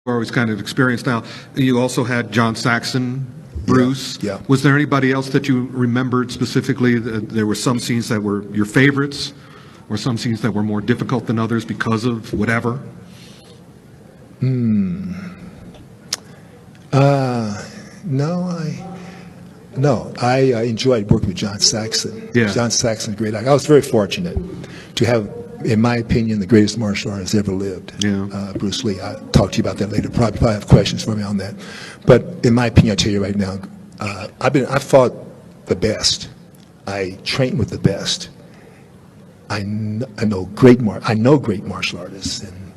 always kind of experienced now. You also had John Saxon, Bruce. Yeah. Was there anybody else that you remembered specifically? There were some scenes that were your favorites, or some scenes that were more difficult than others because of whatever? No, I enjoyed working with John Saxon. Yeah. John Saxon, a great actor. I was very fortunate to have, in my opinion, the greatest martial artist ever lived. Yeah. Bruce Lee. I'll talk to you about that later. Probably have questions for me on that. But in my opinion, I'll tell you right now, I've fought the best. I trained with the best. I know great martial artists, and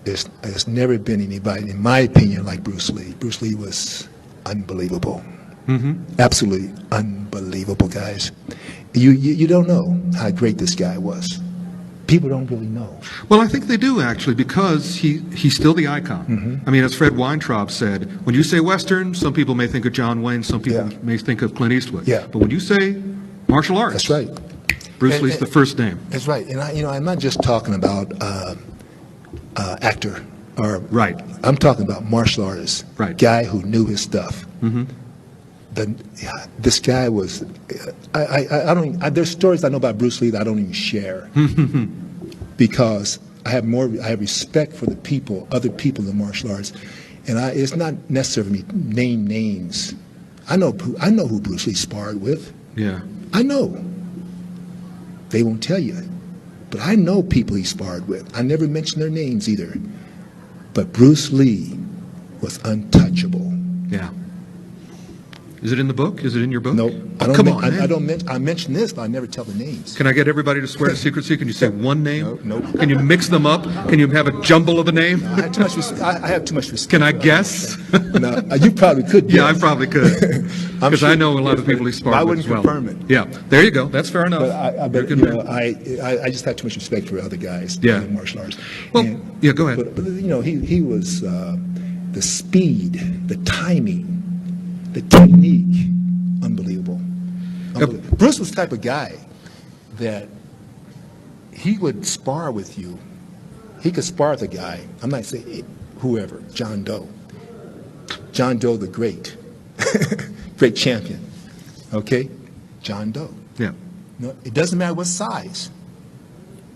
there's never been anybody, in my opinion, like Bruce Lee. Bruce Lee was unbelievable. Mm-hmm. Absolutely unbelievable, guys. You don't know how great this guy was. People don't really know. Well, I think they do, actually, because he's still the icon. Mm-hmm. I mean, as Fred Weintraub said, when you say Western, some people may think of John Wayne, some people Yeah. may think of Clint Eastwood. Yeah. But when you say martial arts, That's right. Bruce Lee's the first name. That's right. And I'm not just talking about actor or Right. I'm talking about martial artist. Right. Guy who knew his stuff. Mm-hmm. This guy was. I don't. There's stories I know about Bruce Lee that I don't even share because I have respect for the people, other people in martial arts, and it's not necessary for me to name names. I know who Bruce Lee sparred with. Yeah. I know. They won't tell you, but I know people he sparred with. I never mention their names either, but Bruce Lee was untouchable. Yeah. Is it in the book? Is it in your book? No, Oh, come on, man. I mention this, but I never tell the names. Can I get everybody to swear to secrecy? Can you say one name? No. Can you mix them up? Can you have a jumble of a name? I have too much. I have too much respect. Can I guess? No, you probably could. Yeah, I guess. probably could. Because I know a lot of people he sparred I with wouldn't as well. confirm it. Yeah, there you go. That's fair enough. But You're a good man. I just have too much respect for other guys Yeah. in martial arts. Well, yeah, go ahead. But he was the speed, the timing, the technique, unbelievable. Bruce was the type of guy that he would spar with you. He could spar with a guy. I'm not saying whoever, John Doe. John Doe the great. Great champion. Okay? John Doe. Yeah. No, it doesn't matter what size.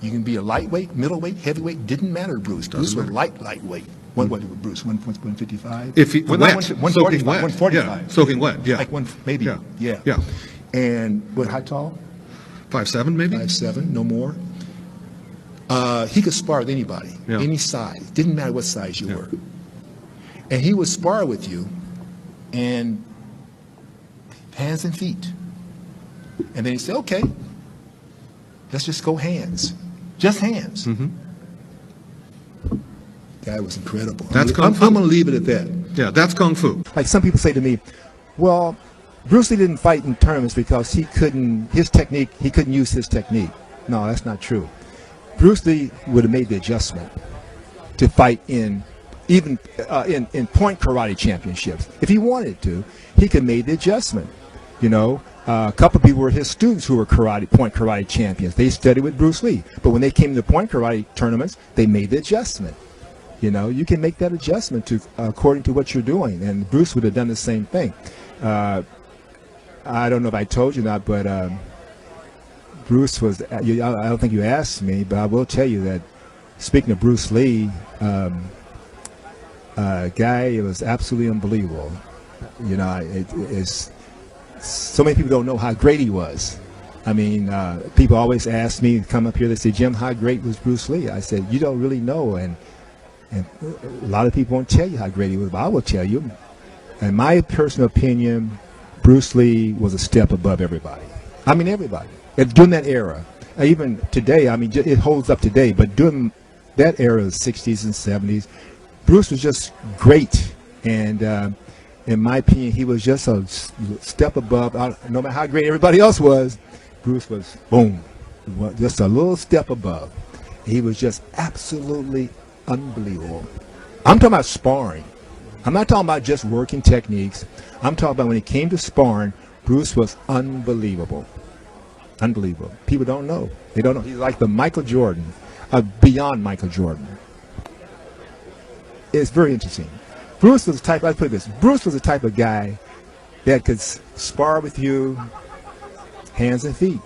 You can be a lightweight, middleweight, heavyweight. Didn't matter, Bruce. Bruce was lightweight. What was Bruce? 155? If he wet, soaking wet. 145. Yeah, soaking wet. Yeah. Like maybe. Yeah. Yeah. And how tall? 5'7", maybe. 5'7", no more. He could spar with anybody, Yeah. any size. Didn't matter what size you Yeah. were. And he would spar with you, and hands and feet. And then he'd say, okay, let's just go hands. Just hands. Mm-hmm. Guy was incredible. That's I'm kung fu. going to leave it at that. Yeah, that's kung fu. Like some people say to me, well, Bruce Lee didn't fight in tournaments because he couldn't use his technique. No, that's not true. Bruce Lee would have made the adjustment to fight in point karate championships. If he wanted to, he could have made the adjustment. A couple of people were his students who were point karate champions. They studied with Bruce Lee. But when they came to point karate tournaments, they made the adjustment. You can make that adjustment according to what you're doing. And Bruce would have done the same thing. I don't know if I told you or not, but Bruce was, I don't think you asked me, but I will tell you that speaking of Bruce Lee, guy, it was absolutely unbelievable. So many people don't know how great he was. I mean, people always ask me to come up here, they say, Jim, how great was Bruce Lee? I said, you don't really know. And a lot of people won't tell you how great he was, but I will tell you. In my personal opinion, Bruce Lee was a step above everybody. I mean, everybody. And during that era, even today, I mean, it holds up today, but during that era, the 60s and 70s, Bruce was just great. And in my opinion, he was just a step above. No matter how great everybody else was, Bruce was, boom, just a little step above. He was just absolutely unbelievable. I'm talking about sparring. I'm not talking about just working techniques. I'm talking about when it came to sparring, Bruce was unbelievable. Unbelievable. People don't know. They don't know. He's like the Michael Jordan, beyond Michael Jordan. it's very interesting. Bruce was the type, I put this, Bruce was the type of guy that could spar with you hands and feet.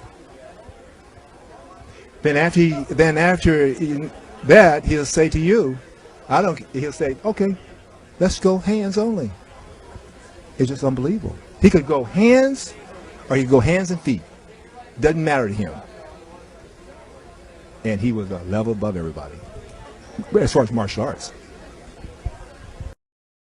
Then after that, he'll say to you, he'll say, okay, let's go hands only. It's just unbelievable. He could go hands or he could go hands and feet. Doesn't matter to him. And he was a level above everybody as far as martial arts.